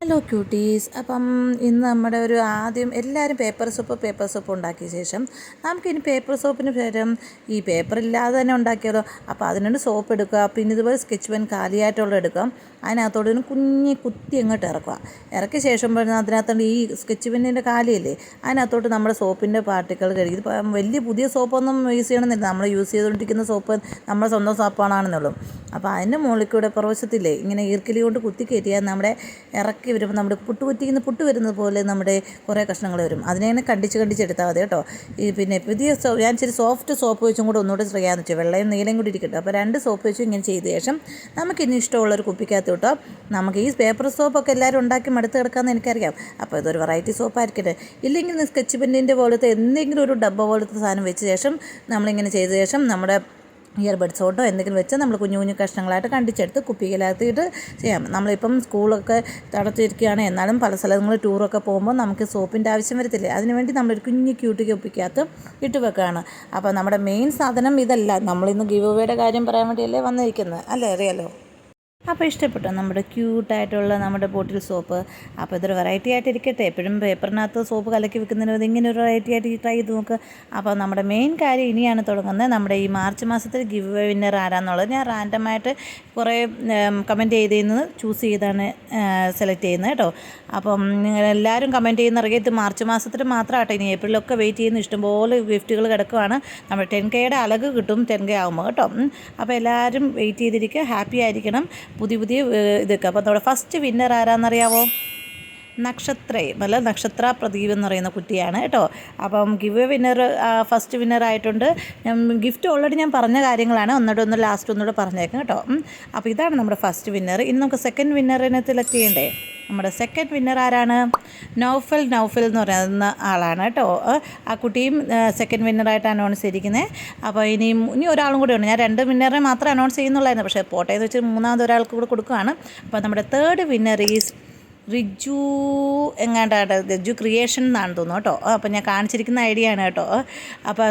Hello quotes. അപ്പം ഇന്ന് നമ്മുടെ ആദ്യം എല്ലാവരും പേപ്പർ സോപ്പ് ഉണ്ടാക്കിയ ശേഷം നമുക്കിനി പേപ്പർ സോപ്പിന് പകരം ഈ പേപ്പർ ഇല്ലാതെ തന്നെ ഉണ്ടാക്കിയാലോ. അപ്പോൾ അതിനുണ്ട് സോപ്പ് എടുക്കുക, പിന്നെ ഇതുപോലെ സ്കെച്ച് പെൻ കാലിയായിട്ടുള്ള എടുക്കുക, അതിനകത്തോട് കുത്തി അങ്ങോട്ട് ഇറക്കിയ ശേഷം അതിനകത്തോണ്ട് ഈ സ്കെച്ച് പെന്നിൻ്റെ കാലിയല്ലേ അതിനകത്തോട്ട് നമ്മുടെ സോപ്പിൻ്റെ പാർട്ടിക്കൾ കഴുകി. ഇത് വലിയ പുതിയ സോപ്പൊന്നും യൂസ് ചെയ്യണമെന്നില്ല, നമ്മൾ യൂസ് ചെയ്തുകൊണ്ടിരിക്കുന്ന സോപ്പ് നമ്മുടെ സ്വന്തം സോപ്പാണെന്നുള്ളൂ. അപ്പോൾ അതിൻ്റെ മുകളിൽ കൂടെ പുറവശത്തില്ലേ ഇങ്ങനെ ഈർക്കിലി കൊണ്ട് കുത്തി കയറ്റിയാൽ നമ്മുടെ ഇറക്കി വരുമ്പോൾ നമ്മുടെ പുട്ട് വരുന്നത് പോലെ നമ്മുടെ കുറേ കഷ്ണങ്ങൾ വരും. അതിനെ കണ്ടിച്ചെടുത്താൽ മതി കേട്ടോ. ഈ പിന്നെ പുതിയ ഞാൻ ഇച്ചിരി സോഫ്റ്റ് സോപ്പ് വെച്ചും കൂടെ ഒന്നുകൂടെ ചെയ്യാമെന്ന് വെച്ചാൽ വെള്ളയും നീലയും കൂടി ഇരിക്കട്ടെ. അപ്പോൾ 2 സോപ്പ് വെച്ചും ഇങ്ങനെ ചെയ്ത ശേഷം നമുക്കിനി ഇഷ്ടമുള്ളൊരു കുപ്പിക്കകത്ത് കിട്ടോ. നമുക്ക് ഈ പേപ്പർ സോപ്പൊക്കെ എല്ലാവരും ഉണ്ടാക്കി മടുത്ത് കിടക്കാമെന്ന് എനിക്കറിയാം. അപ്പോൾ ഇതൊരു വെറൈറ്റി സോപ്പായിരിക്കട്ടെ. ഇല്ലെങ്കിൽ സ്കെച്ച് പെന്നിൻ്റെ പോലത്തെ എന്തെങ്കിലും ഒരു ഡബ്ബ പോലത്തെ സാധനം വെച്ച ശേഷം നമ്മളിങ്ങനെ ചെയ്ത ശേഷം നമ്മുടെ ഇയർബഡ്സോട്ടോ എന്തെങ്കിലും വെച്ച് നമ്മൾ കുഞ്ഞു കഷ്ണങ്ങളായിട്ട് കണ്ടിച്ചെടുത്ത് കുപ്പിയിലാക്കിയിട്ട് ചെയ്യാം. നമ്മളിപ്പം സ്കൂളൊക്കെ തടച്ചിരിക്കുകയാണ്, എന്നാലും പല സ്ഥലങ്ങളിൽ ടൂറൊക്കെ പോകുമ്പോൾ നമുക്ക് സോപ്പിൻ്റെ ആവശ്യം വരത്തില്ലേ, അതിനുവേണ്ടി നമ്മളൊരു കുഞ്ഞു ക്യൂട്ടി കുപ്പിക്കകത്ത് ഇട്ട് വെക്കുകയാണ്. അപ്പോൾ നമ്മുടെ മെയിൻ സാധനം ഇതല്ല, നമ്മളിന്ന് ഗിവ് അവേയുടെ കാര്യം പറയാൻ വേണ്ടിയല്ലേ വന്നിരിക്കുന്നത്, അല്ലേ, അറിയാലോ. അപ്പോൾ ഇഷ്ടപ്പെട്ടോ നമ്മുടെ ക്യൂട്ടായിട്ടുള്ള നമ്മുടെ ബോട്ടിൽ സോപ്പ്? അപ്പോൾ ഇതൊരു വെറൈറ്റി ആയിട്ട് ഇരിക്കട്ടെ. എപ്പോഴും പേപ്പറിനകത്ത് സോപ്പ് കലക്കി വെക്കുന്നതിന് ഇങ്ങനെ ഒരു വെറൈറ്റി ആയിട്ട് ട്രൈ ചെയ്ത് നോക്ക്. അപ്പോൾ നമ്മുടെ മെയിൻ കാര്യം ഇനിയാണ് തുടങ്ങുന്നത്. നമ്മുടെ ഈ മാർച്ച് മാസത്തിൽ ഗിവ് അവേ വിന്നർ ആരാന്നുള്ളത് ഞാൻ റാൻഡമായിട്ട് കുറേ കമൻറ്റ് ചെയ്തിരുന്നത് ചൂസ് ചെയ്താണ് സെലക്ട് ചെയ്യുന്നത് കേട്ടോ. അപ്പം നിങ്ങളെല്ലാവരും കമൻറ്റ് ചെയ്യുന്ന അറിയാം, ഇത് മാർച്ച് മാസത്തിൽ മാത്രമാട്ടോ, ഇനി ഏപ്രിലൊക്കെ വെയിറ്റ് ചെയ്യുന്ന ഇഷ്ടംപോലെ ഗിഫ്റ്റുകൾ കിടക്കുവാണ്. നമ്മുടെ 10Kയുടെ അലക് കിട്ടും 10K ആകുമ്പോൾ കേട്ടോ. അപ്പോൾ എല്ലാവരും വെയിറ്റ് ചെയ്തിരിക്കുക, ഹാപ്പി ആയിരിക്കണം. പുതിയ ഇതൊക്കെ. അപ്പോൾ നമ്മുടെ ഫസ്റ്റ് വിന്നർ ആരാന്നറിയാവോ? നക്ഷത്ര പ്രദീപ് എന്ന് പറയുന്ന കുട്ടിയാണ് കേട്ടോ. അപ്പം ഗിവ് വിന്നർ ഫസ്റ്റ് വിന്നറായിട്ടുണ്ട്. ഗിഫ്റ്റ് ഓൾറെഡി ഞാൻ പറഞ്ഞ കാര്യങ്ങളാണ്, ലാസ്റ്റ് ഒന്നുകൂടെ പറഞ്ഞേക്കാം കേട്ടോ. അപ്പോൾ ഇതാണ് നമ്മുടെ ഫസ്റ്റ് വിന്നർ. ഇന്ന് നമുക്ക് സെക്കൻഡ് വിന്നറിനെ സെലക്ട് ചെയ്യണ്ടേ. നമ്മുടെ സെക്കൻഡ് വിന്നർ ആരാണ്? നൗഫൽ എന്ന് പറയുന്ന ആളാണ് കേട്ടോ. ആ കുട്ടിയും സെക്കൻഡ് വിന്നറായിട്ട് അനൗൺസ് ചെയ്തിരിക്കുന്നത്. അപ്പോൾ ഇനി ഒരാളും കൂടെ ഉണ്ട്. ഞാൻ 2 വിന്നറെ മാത്രമേ അനൗൺസ് ചെയ്യുന്നുള്ളായിരുന്നു, പക്ഷേ പോട്ടേന്ന് വെച്ച് 3ാമത് ഒരാൾക്ക് കൂടെ കൊടുക്കുകയാണ്. അപ്പോൾ നമ്മുടെ third winner is Riju creation എന്നാണ് തോന്നുന്നു കേട്ടോ. അപ്പോൾ ഞാൻ കാണിച്ചിരിക്കുന്ന ഐഡിയ ആണ് കേട്ടോ. അപ്പോൾ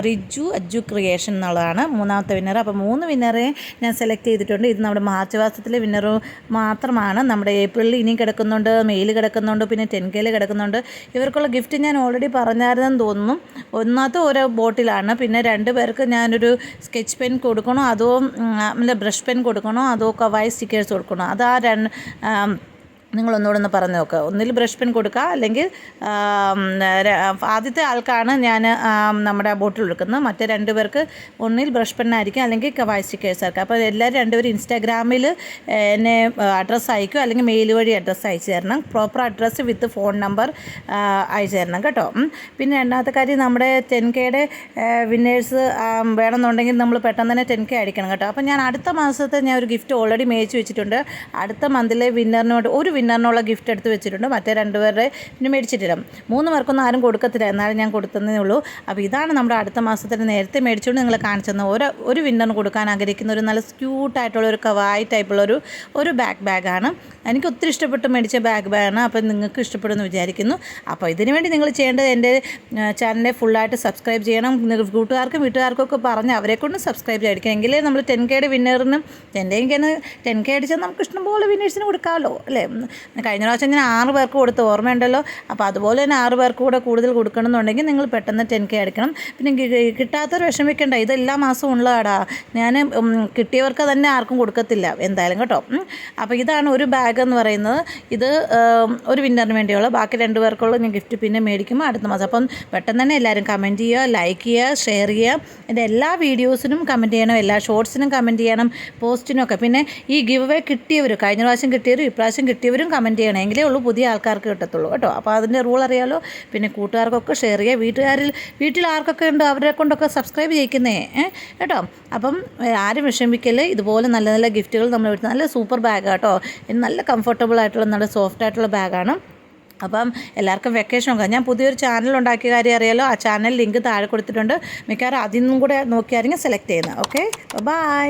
അജ്ജു ക്രിയേഷൻ എന്നുള്ളതാണ് 3ാമത്തെ വിന്നർ. അപ്പോൾ 3 വിന്നറെ ഞാൻ സെലക്ട് ചെയ്തിട്ടുണ്ട്. ഇത് നമ്മുടെ മാർച്ച് മാസത്തിലെ വിന്നർ മാത്രമാണ്. നമ്മുടെ ഏപ്രിലിൽ ഇനിയും കിടക്കുന്നുണ്ട്, മെയിൽ കിടക്കുന്നുണ്ട്, പിന്നെ 10Kയിൽ കിടക്കുന്നുണ്ട്. ഇവർക്കുള്ള ഗിഫ്റ്റ് ഞാൻ ഓൾറെഡി പറഞ്ഞായിരുന്നെന്ന് തോന്നുന്നു. ഒന്നാമത്തെ ഓരോ ബോട്ടിലാണ്, പിന്നെ 2 പേർക്ക് ഞാനൊരു സ്കെച്ച് പെൻ കൊടുക്കണോ, അതോ ബ്രഷ് പെൻ കൊടുക്കണോ, അതോ കവായി സ്റ്റിക്കേഴ്സ് കൊടുക്കണോ, അത് നിങ്ങളൊന്നുകൂടെ ഒന്ന് പറഞ്ഞു നോക്കുക. ഒന്നിൽ ബ്രഷ് പെൻ കൊടുക്കുക, അല്ലെങ്കിൽ ആദ്യത്തെ ആൾക്കാണ് ഞാൻ നമ്മുടെ ബോട്ടിൽ എടുക്കുന്നത്. മറ്റേ 2 പേർക്ക് ഒന്നിൽ ബ്രഷ് പെന്നായിരിക്കും, അല്ലെങ്കിൽ കവായ് സ്റ്റിക്കേഴ്സ് ആയിരിക്കും. അപ്പോൾ എല്ലാവരും 2 പേരും ഇൻസ്റ്റാഗ്രാമിൽ എന്നെ അഡ്രസ്സ് അയക്കും, അല്ലെങ്കിൽ മെയിൽ വഴി അഡ്രസ്സ് അയച്ചു തരണം. പ്രോപ്പർ അഡ്രസ്സ് വിത്ത് ഫോൺ നമ്പർ അയച്ചു തരണം കേട്ടോ. പിന്നെ രണ്ടാമത്തെ കാര്യം, നമ്മുടെ 10Kയുടെ വിന്നേഴ്സ് വേണമെന്നുണ്ടെങ്കിൽ നമ്മൾ പെട്ടെന്ന് തന്നെ 10K അടിക്കണം കേട്ടോ. അപ്പോൾ ഞാൻ അടുത്ത മാസത്തെ ഞാൻ ഒരു ഗിഫ്റ്റ് ഓൾറെഡി മേടിച്ച് വെച്ചിട്ടുണ്ട്. അടുത്ത മന്തിലെ വിന്നറിനോട് ഒരു വിന്നറിനുള്ള ഗിഫ്റ്റ് എടുത്ത് വെച്ചിട്ടുണ്ട്. മറ്റേ 2 പേരുടെ പിന്നെ മേടിച്ചിട്ടില്ല. 3 പേർക്കൊന്നും ആരും കൊടുക്കത്തില്ല, എന്നാലും ഞാൻ കൊടുത്തതേ ഉള്ളൂ. അപ്പോൾ ഇതാണ് നമ്മുടെ അടുത്ത മാസത്തിന് നേരത്തെ മേടിച്ചുകൊണ്ട് നിങ്ങളെ കാണിച്ചെന്ന് ഒരു വിന്നറിന് കൊടുക്കാൻ ആഗ്രഹിക്കുന്ന ഒരു നല്ല ക്യൂട്ടായിട്ടുള്ള ഒരു കവായി ടൈപ്പുള്ള ഒരു ബാഗാണ്. എനിക്ക് ഒത്തിരി ഇഷ്ടപ്പെട്ട് മേടിച്ച ബാഗാണ്. അപ്പോൾ നിങ്ങൾക്ക് ഇഷ്ടപ്പെടുമെന്ന് വിചാരിക്കുന്നു. അപ്പോൾ ഇതിനു വേണ്ടി നിങ്ങൾ ചെയ്യേണ്ടത് എൻ്റെ ചാനലിനെ ഫുള്ളായിട്ട് സബ്സ്ക്രൈബ് ചെയ്യണം. കൂട്ടുകാർക്കും വീട്ടുകാർക്കൊക്കെ പറഞ്ഞ് അവരെ കൊണ്ട് സബ്സ്ക്രൈബ് ചെയ്യണം. എങ്കിലേ നമ്മൾ 10Kയുടെ വിന്നറിനും 10K അടിച്ചാൽ നമുക്ക് ഇഷ്ടംപോലെ വിന്നേഴ്സിന് കൊടുക്കാമല്ലോ, അല്ലേ. കഴിഞ്ഞ പ്രാവശ്യം ഞാൻ 6 പേർക്ക് കൊടുത്ത് ഓർമ്മയുണ്ടല്ലോ. അപ്പോൾ അതുപോലെ തന്നെ 6 പേർക്ക് കൂടെ കൂടുതൽ കൊടുക്കണമെന്നുണ്ടെങ്കിൽ നിങ്ങൾ പെട്ടെന്ന് 10K അടിക്കണം. പിന്നെ കിട്ടാത്തവർ വിഷമിക്കേണ്ട, ഇതെല്ലാ മാസവും ഉള്ളതാടാ. ഞാൻ കിട്ടിയവർക്ക് തന്നെ ആർക്കും കൊടുക്കത്തില്ല എന്തായാലും കേട്ടോ. അപ്പോൾ ഇതാണ് ഒരു ബാഗ് എന്ന് പറയുന്നത്. ഇത് ഒരു വിന്നറിന് വേണ്ടിയുള്ള, ബാക്കി 2 പേർക്കുള്ള ഞാൻ ഗിഫ്റ്റ് പിന്നെ മേടിക്കുമ്പോൾ അടുത്ത മാസം. അപ്പം പെട്ടെന്ന് തന്നെ എല്ലാവരും കമൻറ്റ് ചെയ്യുക, ലൈക്ക് ചെയ്യുക, ഷെയർ ചെയ്യുക. എൻ്റെ എല്ലാ വീഡിയോസിനും കമൻറ്റ് ചെയ്യണം, എല്ലാ ഷോർട്സിനും കമൻറ്റ് ചെയ്യണം, പോസ്റ്റിനൊക്കെ. പിന്നെ ഈ ഗിവ് അവേ കിട്ടിയവർ, കഴിഞ്ഞ പ്രാവശ്യം കിട്ടിയവരും ഇപ്രാവശ്യം കിട്ടിയവരും കമൻറ്റ് ചെയ്യണം, എങ്കിലേ ഉള്ളൂ പുതിയ ആൾക്കാർക്ക് കിട്ടത്തുള്ളൂ കേട്ടോ. അപ്പോൾ അതിൻ്റെ റൂൾ അറിയാലോ. പിന്നെ കൂട്ടുകാർക്കൊക്കെ ഷെയർ ചെയ്യുക, വീട്ടിൽ ആർക്കൊക്കെ ഉണ്ട് അവരെ കൊണ്ടൊക്കെ സബ്സ്ക്രൈബ് ചെയ്യിക്കുന്നേ കേട്ടോ. അപ്പം ആരും വിഷമിക്കല്. ഇതുപോലെ നല്ല നല്ല ഗിഫ്റ്റുകൾ നമ്മൾ എടുത്ത്, നല്ല സൂപ്പർ ബാഗ് കേട്ടോ. നല്ല കംഫർട്ടബിൾ ആയിട്ടുള്ള നല്ല സോഫ്റ്റ് ആയിട്ടുള്ള ബാഗാണ്. അപ്പം എല്ലാവർക്കും വെക്കേഷൻ നോക്കാം. ഞാൻ പുതിയൊരു ചാനൽ ഉണ്ടാക്കിയ കാര്യം അറിയാലോ. ആ ചാനൽ ലിങ്ക് താഴെ കൊടുത്തിട്ടുണ്ട്. മിക്കവാറും അതിൽ നിന്നും കൂടെ നോക്കിയായിരിക്കും സെലക്ട് ചെയ്യുന്നത്. Okay, by.